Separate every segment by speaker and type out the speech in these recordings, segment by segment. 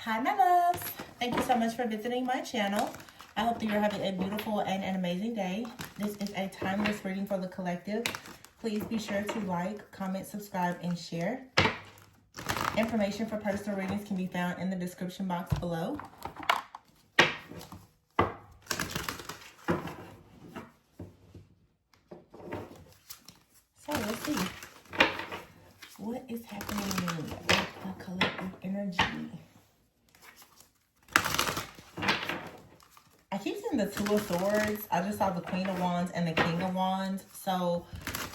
Speaker 1: Hi my loves, thank you so much for visiting my channel. I hope that you're having a beautiful and an amazing day. This is a timeless reading for the collective. Please be sure to like, comment, subscribe, and share. Information for personal readings can be found in the description box below. So let's see what is happening with the collective energy. I keep seeing the Two of Swords. I just saw the Queen of Wands and the King of Wands. So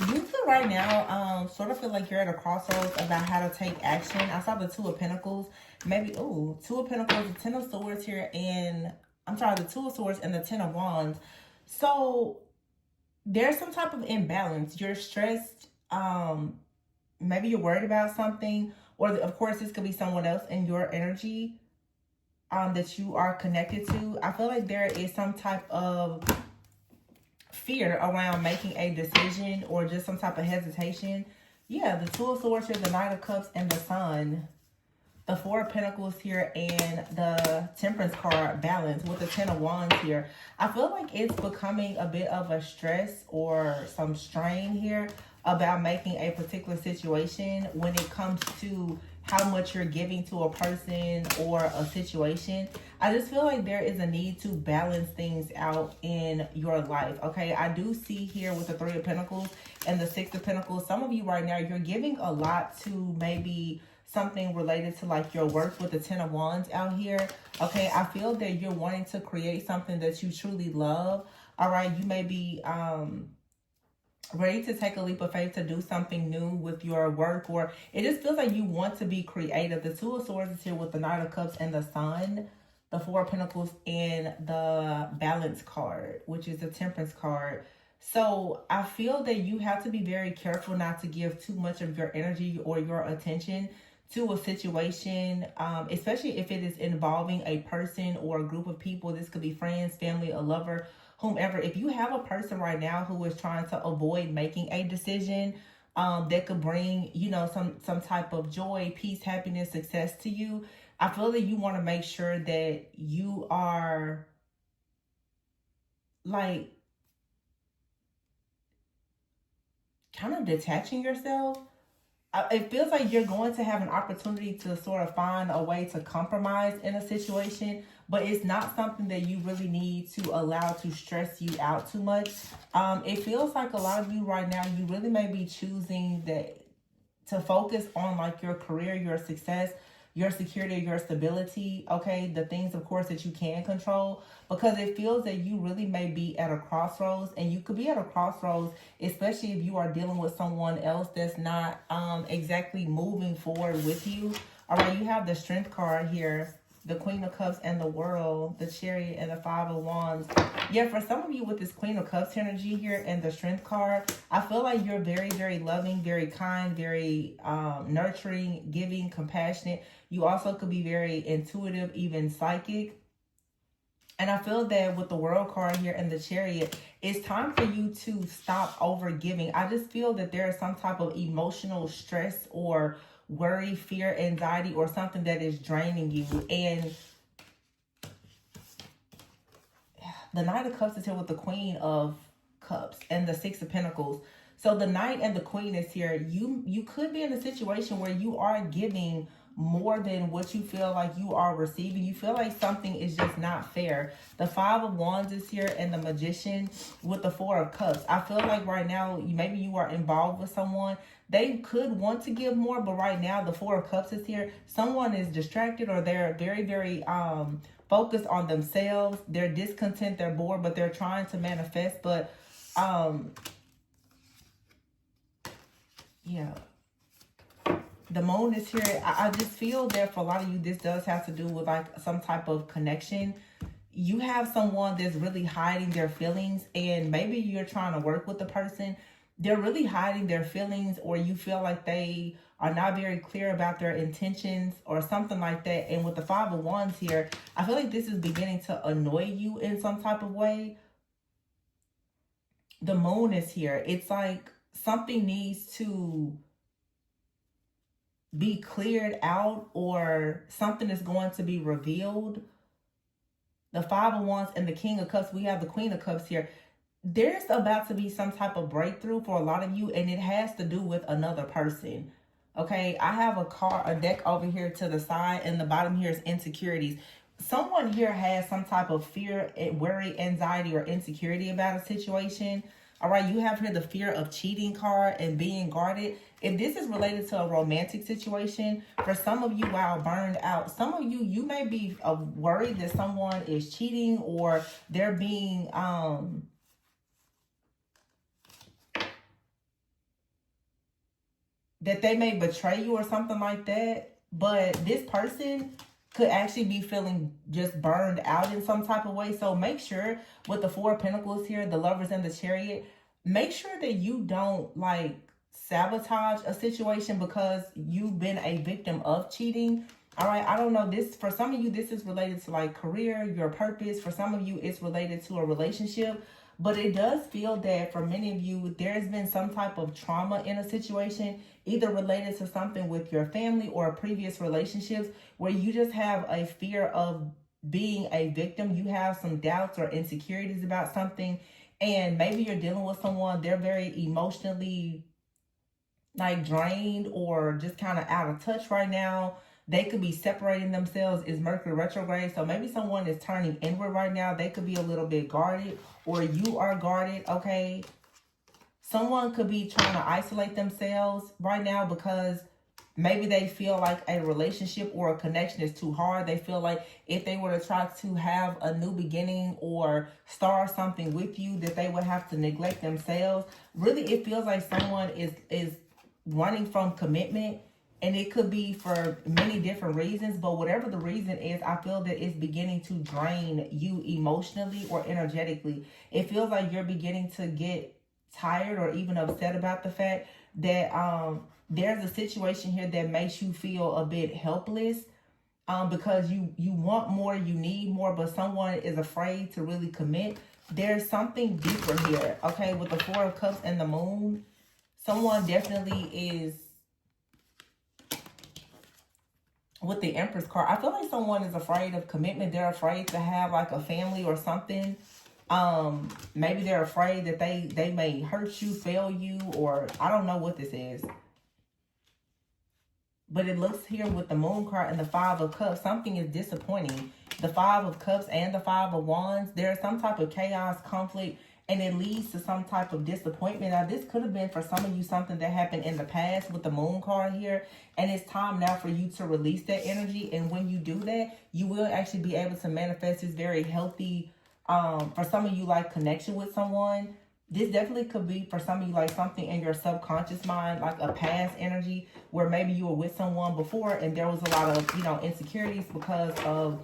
Speaker 1: you could right now sort of feel like you're at a crossroads about how to take action. I saw the Two of Pentacles. Maybe, Two of Pentacles, the Ten of Swords here, and I'm sorry, the Two of Swords and the Ten of Wands. So there's some type of imbalance. You're stressed. Maybe you're worried about something, or of course this could be someone else in your energy that you are connected to. I feel like there is some type of fear around making a decision, or just some type of hesitation. Yeah, the Two of Swords here, the Knight of Cups, and the Sun. The Four of Pentacles here, and the Temperance card, balance, with the Ten of Wands here. I feel like it's becoming a bit of a stress or some strain here about making a particular situation when it comes to how much you're giving to a person or a situation. I just feel like there is a need to balance things out in your life, okay? I do see here with the Three of Pentacles and the Six of Pentacles, some of you right now, you're giving a lot to maybe something related to like your work with the Ten of Wands out here, okay? I feel that you're wanting to create something that you truly love, all right? You may be ready to take a leap of faith to do something new with your work, or it just feels like you want to be creative. The Two of Swords is here with the Knight of Cups and the Sun, the Four of Pentacles, and the Balance card, which is the Temperance card. So I feel that you have to be very careful not to give too much of your energy or your attention to a situation, especially if it is involving a person or a group of people. This could be friends, family, a lover, whomever. If you have a person right now who is trying to avoid making a decision that could bring, you know, some type of joy, peace, happiness, success to you, I feel that you want to make sure that you are like kind of detaching yourself. It feels like you're going to have an opportunity to sort of find a way to compromise in a situation, but it's not something that you really need to allow to stress you out too much. It feels like a lot of you right now, you really may be choosing to focus on like your career, your success, your security, your stability, okay? The things, of course, that you can control, because it feels that you really may be at a crossroads, and you could be at a crossroads, especially if you are dealing with someone else that's not exactly moving forward with you. All right, you have the Strength card here, the Queen of Cups and the World, the Chariot, and the Five of Wands. Yeah, for some of you with this Queen of Cups energy here and the Strength card, I feel like you're very, very loving, very kind, very nurturing, giving, compassionate. You also could be very intuitive, even psychic. And I feel that with the World card here and the Chariot, it's time for you to stop over giving. I just feel that there is some type of emotional stress or worry, fear, anxiety, or something that is draining you. And the Knight of Cups is here with the Queen of Cups and the Six of Pentacles. So the Knight and the Queen is here. You could be in a situation where you are giving more than what you feel like you are receiving. You feel like something is just not fair. The Five of Wands is here, and the Magician with the Four of Cups. I feel like right now, maybe you are involved with someone. They could want to give more, but right now the Four of Cups is here. Someone is distracted, or they're very, very focused on themselves. They're discontent, they're bored, but they're trying to manifest. But yeah, the Moon is here. I just feel that for a lot of you, this does have to do with like some type of connection. You have someone that's really hiding their feelings, and maybe you're trying to work with the person. They're really hiding their feelings, or you feel like they are not very clear about their intentions or something like that. And with the Five of Wands here, I feel like this is beginning to annoy you in some type of way. The Moon is here. It's like something needs to be cleared out, or something is going to be revealed. The Five of Wands and the King of Cups, we have the Queen of Cups here. There's about to be some type of breakthrough for a lot of you, and it has to do with another person. Okay, I have a deck over here to the side, and the bottom here is insecurities. Someone here has some type of fear, worry, anxiety, or insecurity about a situation. All right, you have here the fear of cheating card and being guarded. If this is related to a romantic situation, for some of you, wow, burned out. Some of you, you may be worried that someone is cheating, or they're being that they may betray you or something like that. But this person could actually be feeling just burned out in some type of way. So make sure with the Four of Pentacles here, the Lovers and the Chariot, make sure that you don't like sabotage a situation because you've been a victim of cheating. All right, I don't know, this for some of you, this is related to like career, your purpose. For some of you, it's related to a relationship. But it does feel that for many of you, there's been some type of trauma in a situation, either related to something with your family or previous relationships, where you just have a fear of being a victim. You have some doubts or insecurities about something, and maybe you're dealing with someone, they're very emotionally like drained or just kind of out of touch right now. They could be separating themselves. Is Mercury retrograde. So maybe someone is turning inward right now. They could be a little bit guarded, or you are guarded, okay? Someone could be trying to isolate themselves right now because maybe they feel like a relationship or a connection is too hard. They feel like if they were to try to have a new beginning or start something with you, that they would have to neglect themselves. Really, it feels like someone is running from commitment. And it could be for many different reasons, but whatever the reason is, I feel that it's beginning to drain you emotionally or energetically. It feels like you're beginning to get tired or even upset about the fact that there's a situation here that makes you feel a bit helpless because you want more, you need more, but someone is afraid to really commit. There's something deeper here, okay, with the Four of Cups and the Moon. Someone definitely is... With the Empress card, I feel like someone is afraid of commitment. They're afraid to have like a family or something. Maybe they're afraid that they may hurt you, fail you, or I don't know what this is. But it looks here with the Moon card and the Five of Cups, something is disappointing. The Five of Cups and the Five of Wands, there's some type of chaos, conflict, and it leads to some type of disappointment. Now, this could have been for some of you something that happened in the past with the Moon card here. And it's time now for you to release that energy. And when you do that, you will actually be able to manifest this very healthy, for some of you, like connection with someone. This definitely could be for some of you like something in your subconscious mind, like a past energy where maybe you were with someone before and there was a lot of, you know, insecurities because of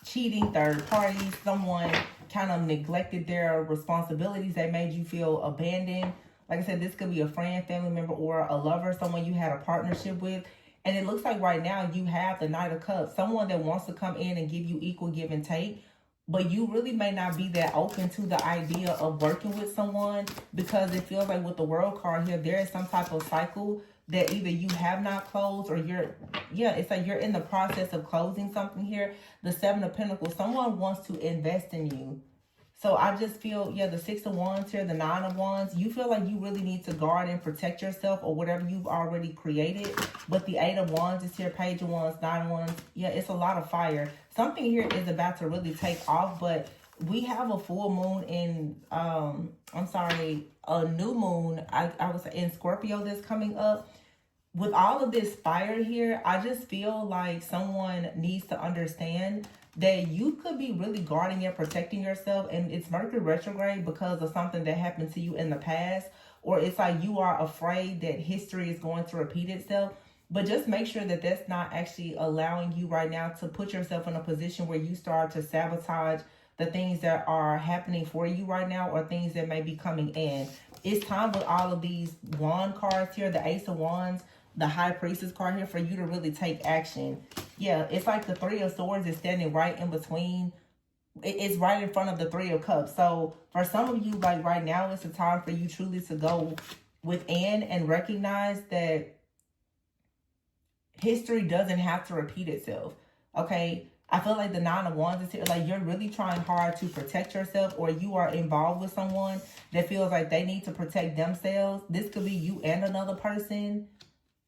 Speaker 1: cheating, third parties, someone kind of neglected their responsibilities. They made you feel abandoned. Like I said, this could be a friend, family member, or a lover, someone you had a partnership with. And it looks like right now you have the Knight of Cups, someone that wants to come in and give you equal give and take. But you really may not be that open to the idea of working with someone because it feels like with the World card here, there is some type of cycle that either you have not closed or it's like you're in the process of closing something here. The Seven of Pentacles, someone wants to invest in you. So I just feel, the Six of Wands here, the Nine of Wands, you feel like you really need to guard and protect yourself or whatever you've already created. But the Eight of Wands is here, Page of Wands, Nine of Wands. It's a lot of fire. Something here is about to really take off, but we have a full moon in, a new moon, I would say in Scorpio that's coming up. With all of this fire here, I just feel like someone needs to understand that you could be really guarding and protecting yourself, and it's Mercury retrograde because of something that happened to you in the past, or it's like you are afraid that history is going to repeat itself. But just make sure that that's not actually allowing you right now to put yourself in a position where you start to sabotage the things that are happening for you right now or things that may be coming in. It's time with all of these wand cards here, the Ace of Wands, the High Priestess card here, for you to really take action. It's like the Three of Swords is standing right in between. It's right in front of the Three of Cups. So for some of you, like right now, it's a time for you truly to go within and recognize that history doesn't have to repeat itself. Okay, I feel like the Nine of Wands is here. Like, you're really trying hard to protect yourself, or you are involved with someone that feels like they need to protect themselves. This could be you and another person.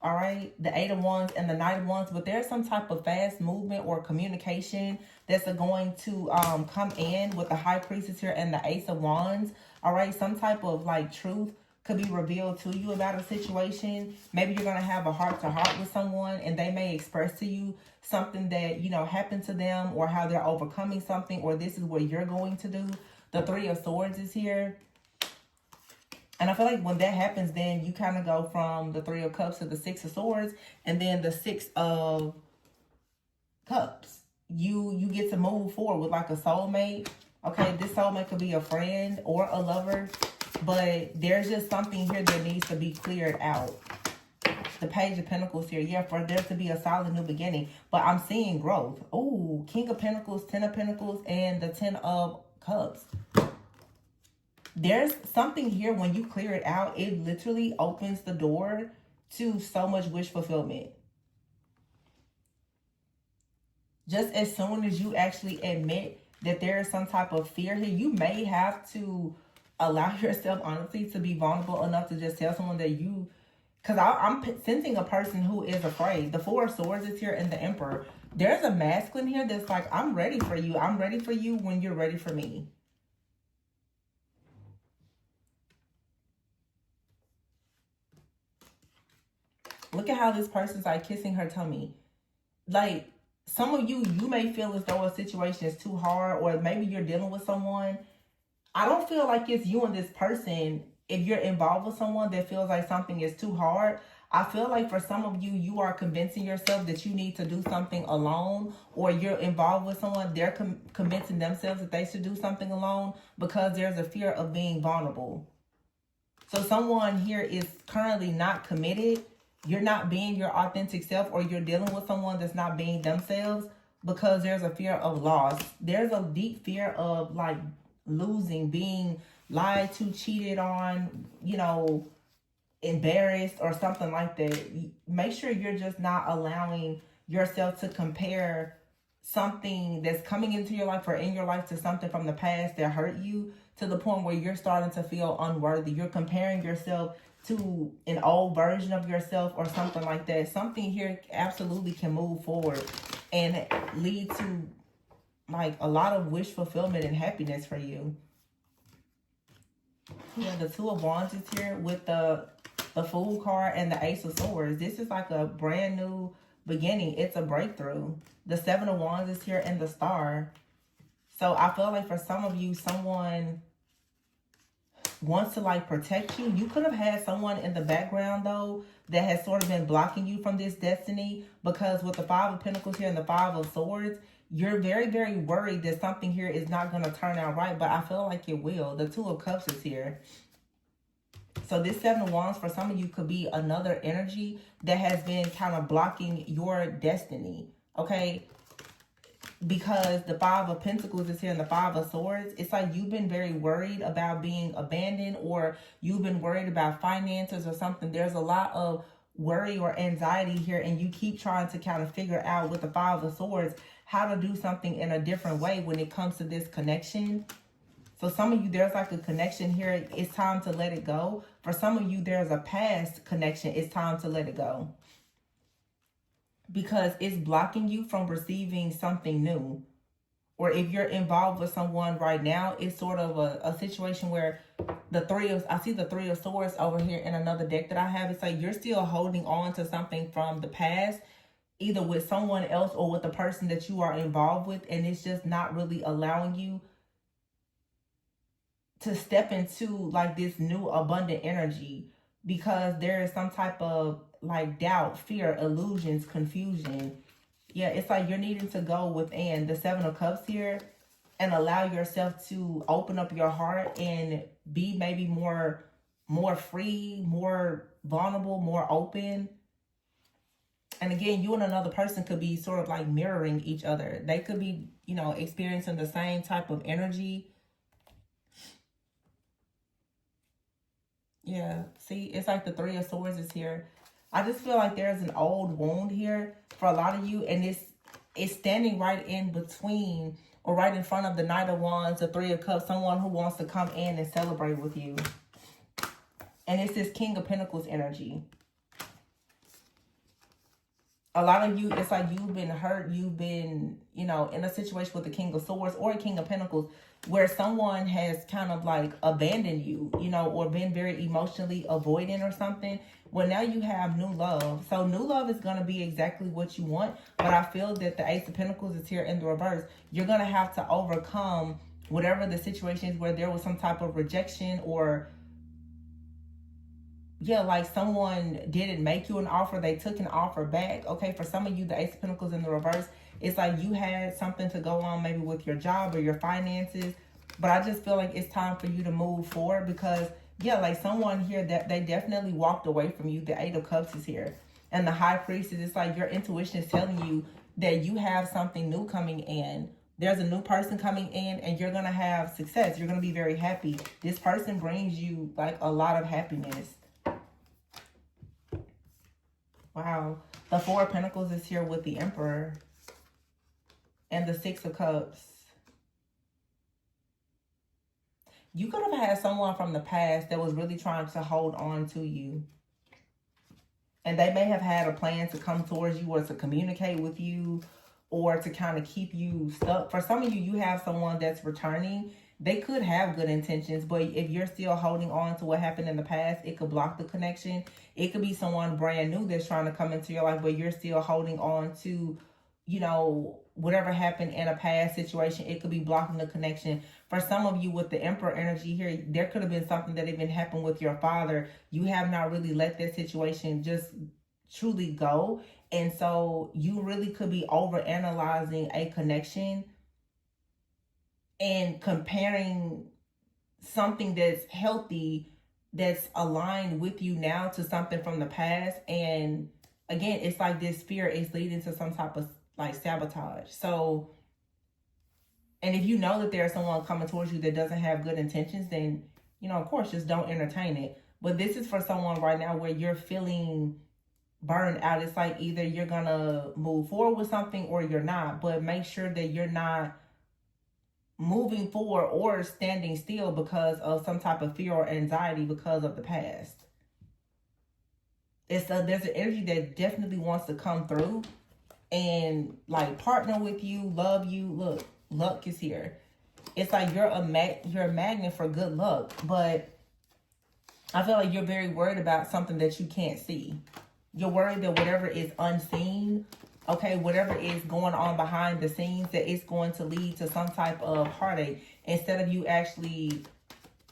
Speaker 1: All right, the Eight of Wands and the Knight of Wands, but there's some type of fast movement or communication that's going to come in with the High Priestess here and the Ace of Wands. All right, some type of like truth could be revealed to you about a situation. Maybe you're going to have a heart-to-heart with someone, and they may express to you something that, you know, happened to them, or how they're overcoming something, or this is what you're going to do. The Three of Swords is here. And I feel like when that happens, then you kind of go from the Three of Cups to the Six of Swords, and then the Six of Cups. You get to move forward with like a soulmate. Okay, this soulmate could be a friend or a lover, but there's just something here that needs to be cleared out. The Page of Pentacles here. Yeah, for there to be a solid new beginning. But I'm seeing growth. Oh, King of Pentacles, Ten of Pentacles, and the Ten of Cups. There's something here, when you clear it out, it literally opens the door to so much wish fulfillment. Just as soon as you actually admit that there is some type of fear here, you may have to allow yourself, honestly, to be vulnerable enough to just tell someone that you... Because I'm sensing a person who is afraid. The Four of Swords is here and the Emperor. There's a masculine here that's like, I'm ready for you. I'm ready for you when you're ready for me. Look at how this person's like kissing her tummy. Like, some of you may feel as though a situation is too hard, or maybe you're dealing with someone. I don't feel like it's you and this person. If you're involved with someone that feels like something is too hard, I feel like for some of you, you are convincing yourself that you need to do something alone, or you're involved with someone, they're convincing themselves that they should do something alone because there's a fear of being vulnerable. So someone here is currently not committed. You're not being your authentic self, or you're dealing with someone that's not being themselves because there's a fear of loss. There's a deep fear of like losing, being lied to, cheated on, you know, embarrassed or something like that. Make sure you're just not allowing yourself to compare something that's coming into your life or in your life to something from the past that hurt you, to the point where you're starting to feel unworthy. You're comparing yourself to an old version of yourself or something like that. Something here absolutely can move forward and lead to like a lot of wish fulfillment and happiness for you. Yeah, the Two of Wands is here with the Fool card and the Ace of Swords. This is like a brand new beginning. It's a breakthrough. The Seven of Wands is here and the Star. So I feel like for some of you, someone wants to like protect you. You could have had someone in the background though that has sort of been blocking you from this destiny, because with the Five of Pentacles here and the Five of Swords, you're very, very worried that something here is not going to turn out right, but I feel like it will. The Two of Cups is here. So this Seven of Wands for some of you could be another energy that has been kind of blocking your destiny, okay? Because the Five of Pentacles is here and the Five of Swords. It's like you've been very worried about being abandoned, or you've been worried about finances or something. There's a lot of worry or anxiety here, and you keep trying to kind of figure out with the Five of Swords how to do something in a different way when it comes to this connection. So some of you, there's like a connection here. It's time to let it go. For some of you, there's a past connection. It's time to let it go, because it's blocking you from receiving something new. Or if you're involved with someone right now, it's sort of a situation where I see the Three of Swords over here in another deck that I have. It's like you're still holding on to something from the past, either with someone else or with the person that you are involved with, and it's just not really allowing you to step into like this new abundant energy, because there is some type of like doubt, fear, illusions, confusion. Yeah, it's like you're needing to go within the Seven of Cups here and allow yourself to open up your heart and be maybe more free, more vulnerable, more open. And again, you and another person could be sort of like mirroring each other. They could be, you know, experiencing the same type of energy. Yeah, see, it's like the Three of Swords is here. I just feel like there's an old wound here for a lot of you, and it's standing right in between or right in front of the Knight of Wands, the Three of Cups, someone who wants to come in and celebrate with you. And it's this King of Pentacles energy. A lot of you, it's like you've been hurt. You've been, you know, in a situation with the King of Swords or a King of Pentacles where someone has kind of like abandoned you, you know, or been very emotionally avoidant or something. Well, now you have new love. So new love is going to be exactly what you want. But I feel that the Ace of Pentacles is here in the reverse. You're going to have to overcome whatever the situation is where there was some type of rejection or, yeah, like someone didn't make you an offer. They took an offer back. Okay, for some of you, the Ace of Pentacles in the reverse, it's like you had something to go on maybe with your job or your finances. But I just feel like it's time for you to move forward because, yeah, like someone here that they definitely walked away from you. The Eight of Cups is here. And the High Priestess, it's like your intuition is telling you that you have something new coming in. There's a new person coming in and you're going to have success. You're going to be very happy. This person brings you like a lot of happiness. Wow. The Four of Pentacles is here with the Emperor. And the Six of Cups. You could have had someone from the past that was really trying to hold on to you. And they may have had a plan to come towards you or to communicate with you or to kind of keep you stuck. For some of you, you have someone that's returning. They could have good intentions, but if you're still holding on to what happened in the past, it could block the connection. It could be someone brand new that's trying to come into your life, but you're still holding on to, you know, whatever happened in a past situation. It could be blocking the connection. For some of you with the Emperor energy here, there could have been something that even happened with your father. You have not really let that situation just truly go. And so you really could be overanalyzing a connection and comparing something that's healthy, that's aligned with you now to something from the past. And again, it's like this fear is leading to some type of like sabotage. So, and if you know that there's someone coming towards you that doesn't have good intentions, then, you know, of course, just don't entertain it. But this is for someone right now where you're feeling burned out. It's like either you're going to move forward with something or you're not. But make sure that you're not moving forward or standing still because of some type of fear or anxiety because of the past. There's an energy that definitely wants to come through and like partner with you, love you. Look, luck is here. It's like you're a magnet for good luck, but I feel like you're very worried about something that you can't see. You're worried that whatever is unseen, okay, whatever is going on behind the scenes, that it's going to lead to some type of heartache instead of you actually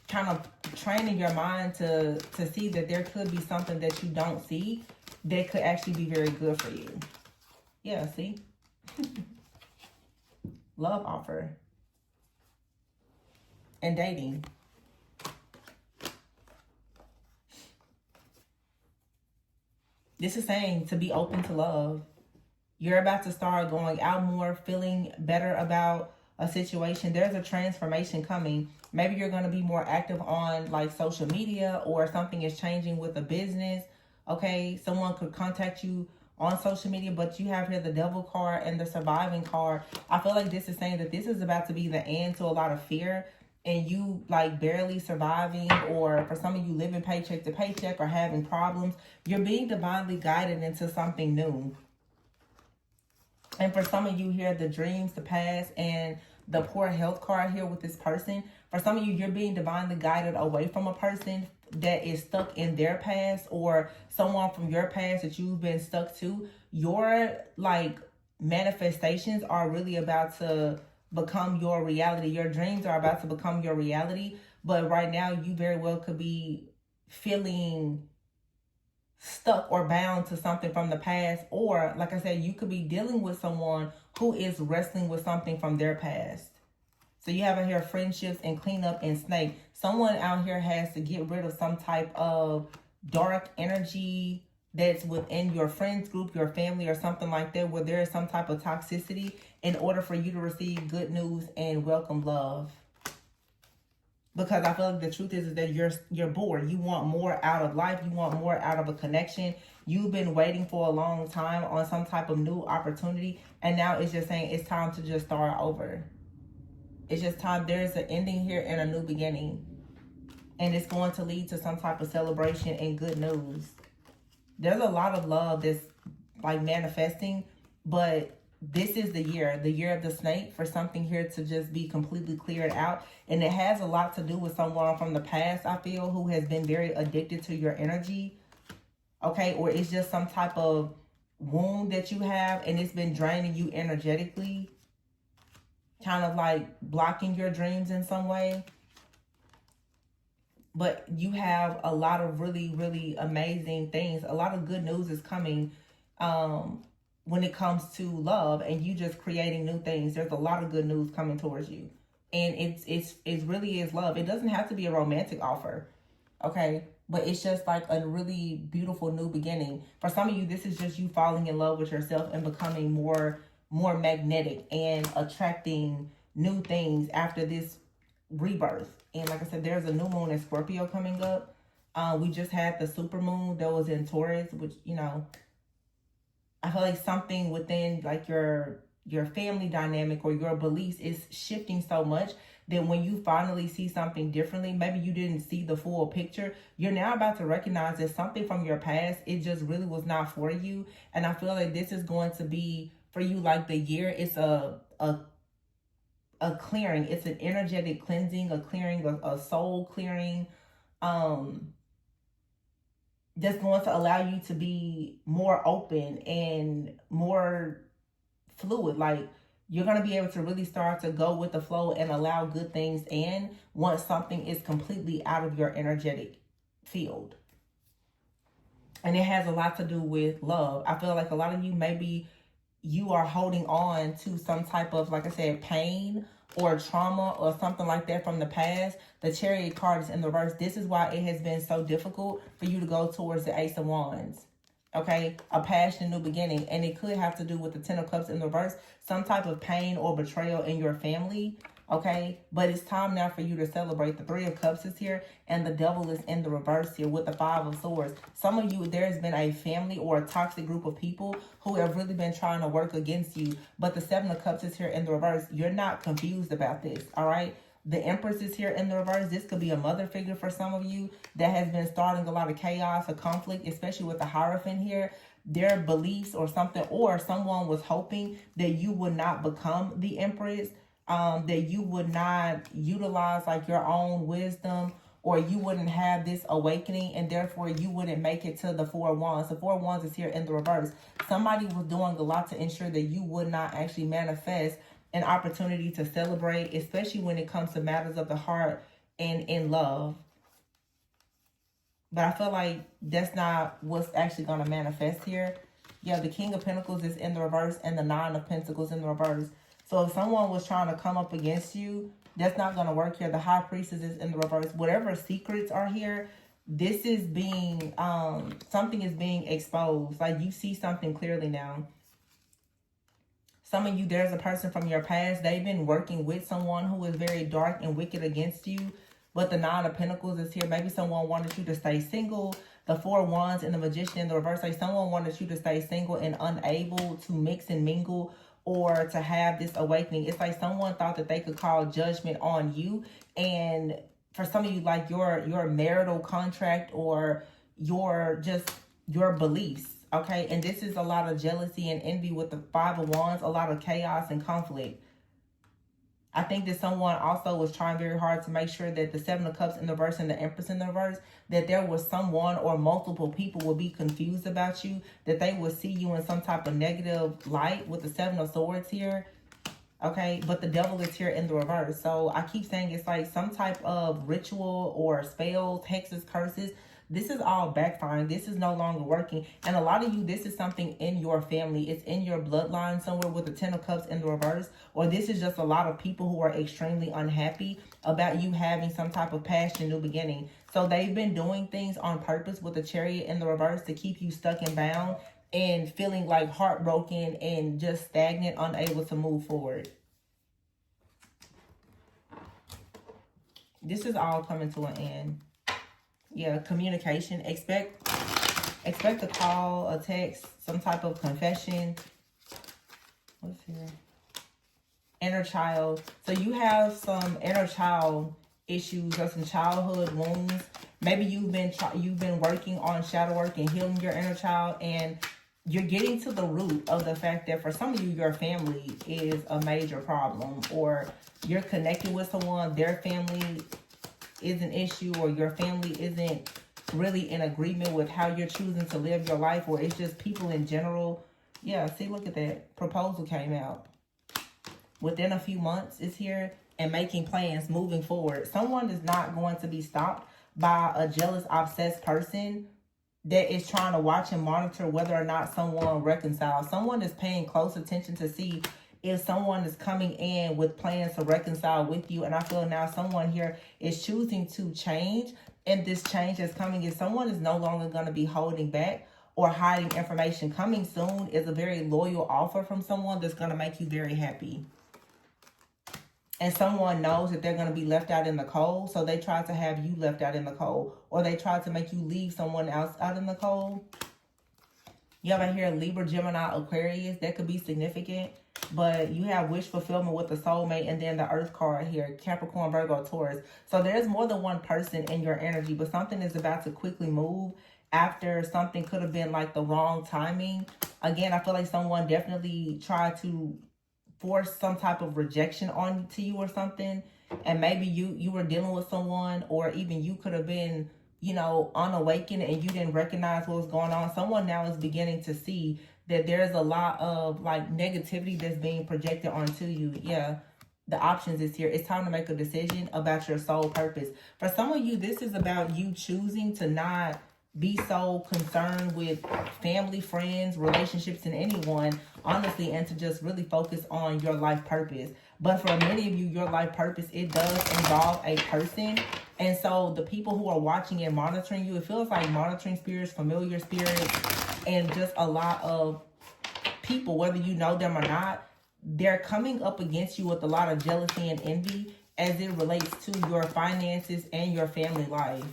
Speaker 1: kind of training your mind to see that there could be something that you don't see that could actually be very good for you. Yeah, see? Love offer. And dating. This is saying to be open to love. You're about to start going out more, feeling better about a situation. There's a transformation coming. Maybe you're going to be more active on like social media, or something is changing with a business. Okay, someone could contact you on social media, but you have here the Devil card and the Surviving card. I feel like this is saying that this is about to be the end to a lot of fear and you like barely surviving, or for some of you living paycheck to paycheck or having problems. You're being divinely guided into something new. And for some of you here, the dreams, the past, and the poor health card here with this person. For some of you, you're being divinely guided away from a person that is stuck in their past, or someone from your past that you've been stuck to. Your like manifestations are really about to become your reality. Your dreams are about to become your reality. But right now, you very well could be feeling stuck or bound to something from the past, or like I said, you could be dealing with someone who is wrestling with something from their past. So you have in here friendships and cleanup and snake. Someone out here has to get rid of some type of dark energy that's within your friends group, your family, or something like that, where there is some type of toxicity in order for you to receive good news and welcome love. Because I feel like the truth is that you're bored. You want more out of life. You want more out of a connection. You've been waiting for a long time on some type of new opportunity, and now it's just saying it's time to just start over. It's just time. There's an ending here and a new beginning, and it's going to lead to some type of celebration and good news. There's a lot of love that's like manifesting, but this is the year of the snake, for something here to just be completely cleared out. And it has a lot to do with someone from the past, I feel, who has been very addicted to your energy. Okay, or it's just some type of wound that you have, and it's been draining you energetically, kind of like blocking your dreams in some way. But you have a lot of really, really amazing things. A lot of good news is coming when it comes to love, and you just creating new things. There's a lot of good news coming towards you. And it really is love. It doesn't have to be a romantic offer. Okay? But it's just like a really beautiful new beginning. For some of you, this is just you falling in love with yourself and becoming more magnetic and attracting new things after this rebirth. And like I said, there's a new moon in Scorpio coming up. We just had the super moon that was in Taurus, which, you know, I feel like something within like your family dynamic or your beliefs is shifting so much that when you finally see something differently, maybe you didn't see the full picture, you're now about to recognize that something from your past, it just really was not for you. And I feel like this is going to be for you like the year. It's a clearing. It's an energetic cleansing, a clearing, a soul clearing, that's going to allow you to be more open and more fluid. Like, you're going to be able to really start to go with the flow and allow good things in once something is completely out of your energetic field. And it has a lot to do with love. I feel like a lot of you, maybe you are holding on to some type of, like I said, pain or trauma or something like that from the past. The Chariot card is in the reverse. This is why it has been so difficult for you to go towards the Ace of Wands. Okay, a passion, new beginning. And it could have to do with the Ten of Cups in the reverse. Some type of pain or betrayal in your family. Okay, but it's time now for you to celebrate. The Three of Cups is here, and the Devil is in the reverse here with the Five of Swords. Some of you, there's been a family or a toxic group of people who have really been trying to work against you. But the Seven of Cups is here in the reverse. You're not confused about this, all right? The Empress is here in the reverse. This could be a mother figure for some of you that has been starting a lot of chaos or conflict, especially with the Hierophant here. Their beliefs or something, or someone was hoping that you would not become the Empress, that you would not utilize like your own wisdom, or you wouldn't have this awakening, and therefore you wouldn't make it to the Four of Wands. The Four of Wands is here in the reverse. Somebody was doing a lot to ensure that you would not actually manifest an opportunity to celebrate, especially when it comes to matters of the heart and in love. But I feel like that's not what's actually going to manifest here. Yeah, the King of Pentacles is in the reverse, and the Nine of Pentacles in the reverse. So if someone was trying to come up against you, that's not going to work here. The High Priestess is in the reverse. Whatever secrets are here, this is being, something is being exposed. Like, you see something clearly now. Some of you, there's a person from your past. They've been working with someone who is very dark and wicked against you. But the Nine of Pentacles is here. Maybe someone wanted you to stay single. The Four of Wands and the Magician in the reverse. Like, someone wanted you to stay single and unable to mix and mingle or to have this awakening. It's like someone thought that they could call judgment on you. And for some of you, like your marital contract or your beliefs. Okay, and this is a lot of jealousy and envy with the Five of Wands, a lot of chaos and conflict. I think that someone also was trying very hard to make sure that the Seven of Cups in the reverse and the Empress in the reverse, that there was someone or multiple people will be confused about you, that they will see you in some type of negative light with the Seven of Swords here. Okay, but the Devil is here in the reverse. So I keep saying it's like some type of ritual or spells, hexes, curses. This is all backfiring. This is no longer working. And a lot of you, this is something in your family. It's in your bloodline somewhere with the Ten of Cups in the reverse. Or this is just a lot of people who are extremely unhappy about you having some type of passion, new beginning. So they've been doing things on purpose with the Chariot in the reverse to keep you stuck and bound and feeling like heartbroken and just stagnant, unable to move forward. This is all coming to an end. Yeah, communication. Expect a call, a text, some type of confession. What's here? Inner child. So you have some inner child issues or some childhood wounds. Maybe you've been working on shadow work and healing your inner child, and you're getting to the root of the fact that for some of you, your family is a major problem, or you're connected with someone, their family is an issue, or your family isn't really in agreement with how you're choosing to live your life, or it's just people in general. Yeah, see, look at that. Proposal came out. Within a few months, it's here, and making plans moving forward. Someone is not going to be stopped by a jealous, obsessed person that is trying to watch and monitor whether or not someone reconciles. Someone is paying close attention to see if someone is coming in with plans to reconcile with you. And I feel now someone here is choosing to change. And this change is coming is someone is no longer going to be holding back or hiding information. Coming soon is a very loyal offer from someone that's going to make you very happy. And someone knows that they're going to be left out in the cold, so they try to have you left out in the cold, or they try to make you leave someone else out in the cold. You have right here Libra, Gemini, Aquarius. That could be significant, but you have wish fulfillment with the soulmate, and then the Earth card here, Capricorn, Virgo, Taurus. So there's more than one person in your energy, but something is about to quickly move after something could have been like the wrong timing. Again, I feel like someone definitely tried to force some type of rejection on to you or something, and maybe you were dealing with someone, or even you could have been, you know, unawakened and you didn't recognize what was going on. Someone now is beginning to see that there's a lot of like negativity that's being projected onto you. Yeah, the options is here. It's time to make a decision about your soul purpose. For some of you, this is about you choosing to not be so concerned with family, friends, relationships, and anyone, honestly, and to just really focus on your life purpose. But for many of you, your life purpose, it does involve a person. And so the people who are watching and monitoring you, it feels like monitoring spirits, familiar spirits, and just a lot of people, whether you know them or not, they're coming up against you with a lot of jealousy and envy as it relates to your finances and your family life.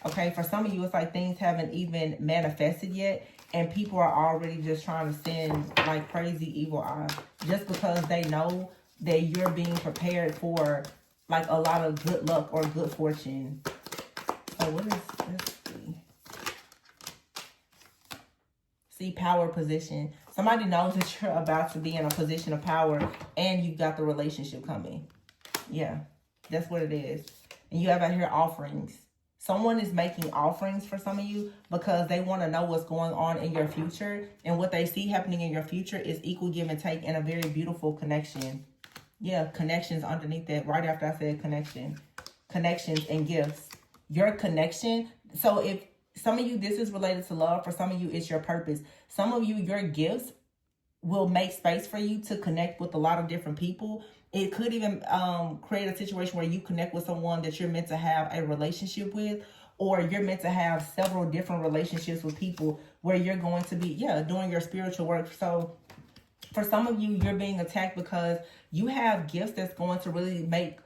Speaker 1: Okay, for some of you, it's like things haven't even manifested yet, and people are already just trying to send like crazy evil eye just because they know that you're being prepared for like a lot of good luck or good fortune. So what is, let's see. See, power position. Somebody knows that you're about to be in a position of power, and you got the relationship coming. Yeah, that's what it is. And you have out here offerings. Someone is making offerings for some of you because they want to know what's going on in your future. And what they see happening in your future is equal give and take and a very beautiful connection. Yeah, connections underneath that. Right after I said connection. Connections and gifts. Your connection. So if some of you, this is related to love. For some of you, it's your purpose. Some of you, your gifts will make space for you to connect with a lot of different people. It could even create a situation where you connect with someone that you're meant to have a relationship with, or you're meant to have several different relationships with people where you're going to be, yeah, doing your spiritual work. So for some of you, you're being attacked because you have gifts that's going to really make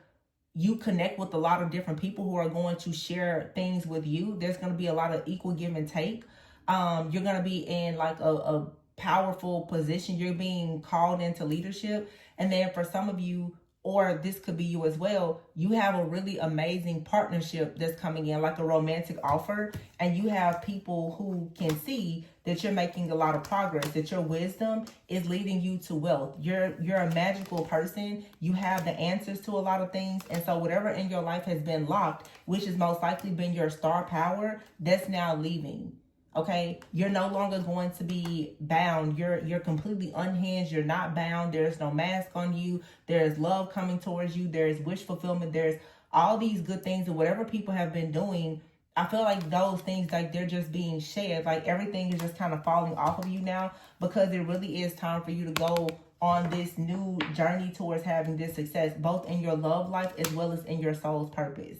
Speaker 1: you connect with a lot of different people who are going to share things with you. There's going to be a lot of equal give and take. You're going to be in like a powerful position. You're being called into leadership. And then for some of you, or this could be you as well, you have a really amazing partnership that's coming in, like a romantic offer, and you have people who can see that you're making a lot of progress, that your wisdom is leading you to wealth. You're a magical person. You have the answers to a lot of things. And so whatever in your life has been locked, which has most likely been your star power, that's now leaving. Okay, you're no longer going to be bound. You're completely unhinged. You're not bound. There's no mask on you. There's love coming towards you. There's wish fulfillment. There's all these good things, and whatever people have been doing, I feel like those things, like they're just being shed. Like everything is just kind of falling off of you now, because it really is time for you to go on this new journey towards having this success, both in your love life as well as in your soul's purpose.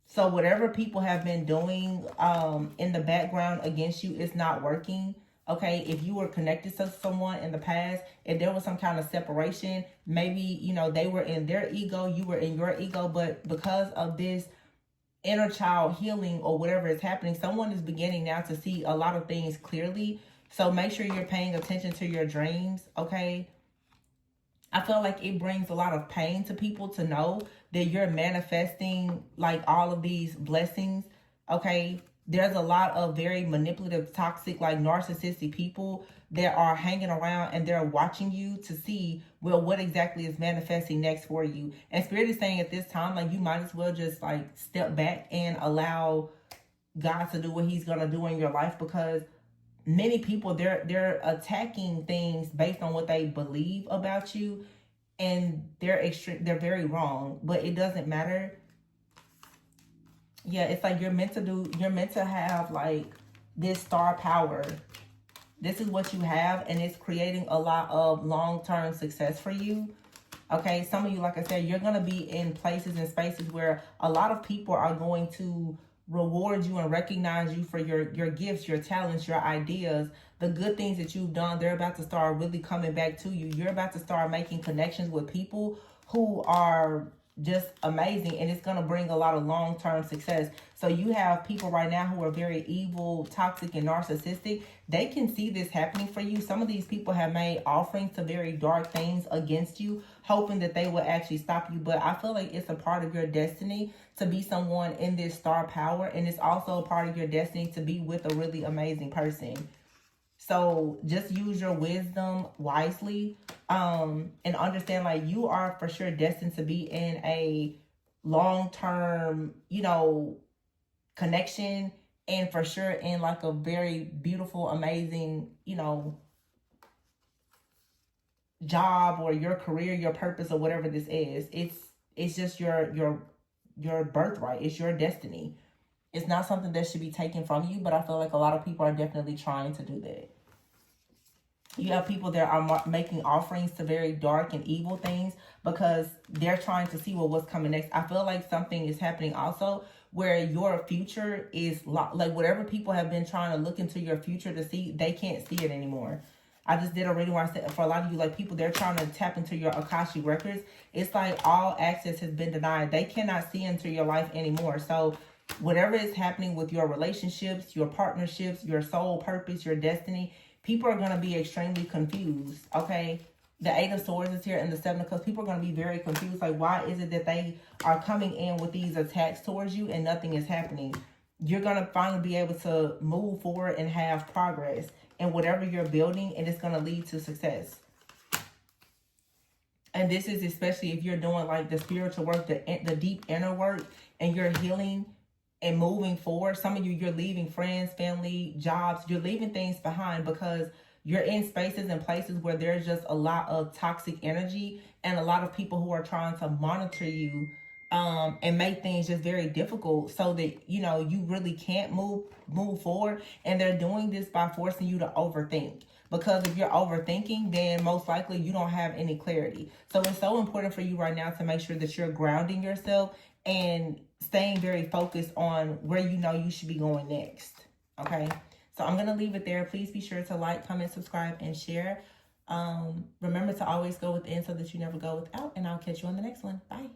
Speaker 1: So whatever people have been doing in the background against you is not working. Okay, if you were connected to someone in the past, if there was some kind of separation, maybe, you know, they were in their ego, you were in your ego, but because of this inner child healing or whatever is happening, someone is beginning now to see a lot of things clearly. So make sure you're paying attention to your dreams, okay? I feel like it brings a lot of pain to people to know that you're manifesting like all of these blessings, okay? There's a lot of very manipulative, toxic, like narcissistic people that are hanging around and they're watching you to see, well, what exactly is manifesting next for you. And Spirit is saying at this time, like, you might as well just like step back and allow God to do what he's going to do in your life, because many people, they're attacking things based on what they believe about you, and they're very wrong, but it doesn't matter. Yeah, it's like you're meant to have like this star power. This is what you have, and it's creating a lot of long-term success for you. Okay, some of you, like I said, you're going to be in places and spaces where a lot of people are going to reward you and recognize you for your gifts, your talents, your ideas, the good things that you've done. They're about to start really coming back to you. You're about to start making connections with people who are just amazing, and it's going to bring a lot of long-term success. So you have people right now who are very evil, toxic, and narcissistic. They can see this happening for you. Some of these people have made offerings to very dark things against you, hoping that they will actually stop you. But I feel like it's a part of your destiny to be someone in this star power, and it's also a part of your destiny to be with a really amazing person. So just use your wisdom wisely, and understand, like, you are for sure destined to be in a long-term, you know, connection, and for sure in like a very beautiful, amazing, you know, job or your career, your purpose, or whatever this is. It's just your birthright. It's your destiny. It's not something that should be taken from you, but I feel like a lot of people are definitely trying to do that. You have people that are making offerings to very dark and evil things because they're trying to see, well, what's coming next. I feel like something is happening also where your future is like whatever people have been trying to look into your future to see, they can't see it anymore. I just did a reading where I said for a lot of you, like, people, they're trying to tap into your Akashic records. It's like all access has been denied. They cannot see into your life anymore. So whatever is happening with your relationships, your partnerships, your soul purpose, your destiny, people are going to be extremely confused, okay? The Eight of Swords is here and the Seven of Cups. People are going to be very confused. Like, why is it that they are coming in with these attacks towards you and nothing is happening? You're going to finally be able to move forward and have progress in whatever you're building, and it's going to lead to success. And this is especially if you're doing like the spiritual work, the deep inner work, and you're healing and moving forward. Some of you, you're leaving friends, family, jobs. You're leaving things behind because you're in spaces and places where there's just a lot of toxic energy and a lot of people who are trying to monitor you, and make things just very difficult so that, you know, you really can't move forward. And they're doing this by forcing you to overthink. Because if you're overthinking, then most likely you don't have any clarity. So it's so important for you right now to make sure that you're grounding yourself and staying very focused on where you know you should be going next. Okay, so I'm going to leave it there. Please be sure to like, comment, subscribe, and share. Remember to always go within so that you never go without, and I'll catch you on the next one. Bye.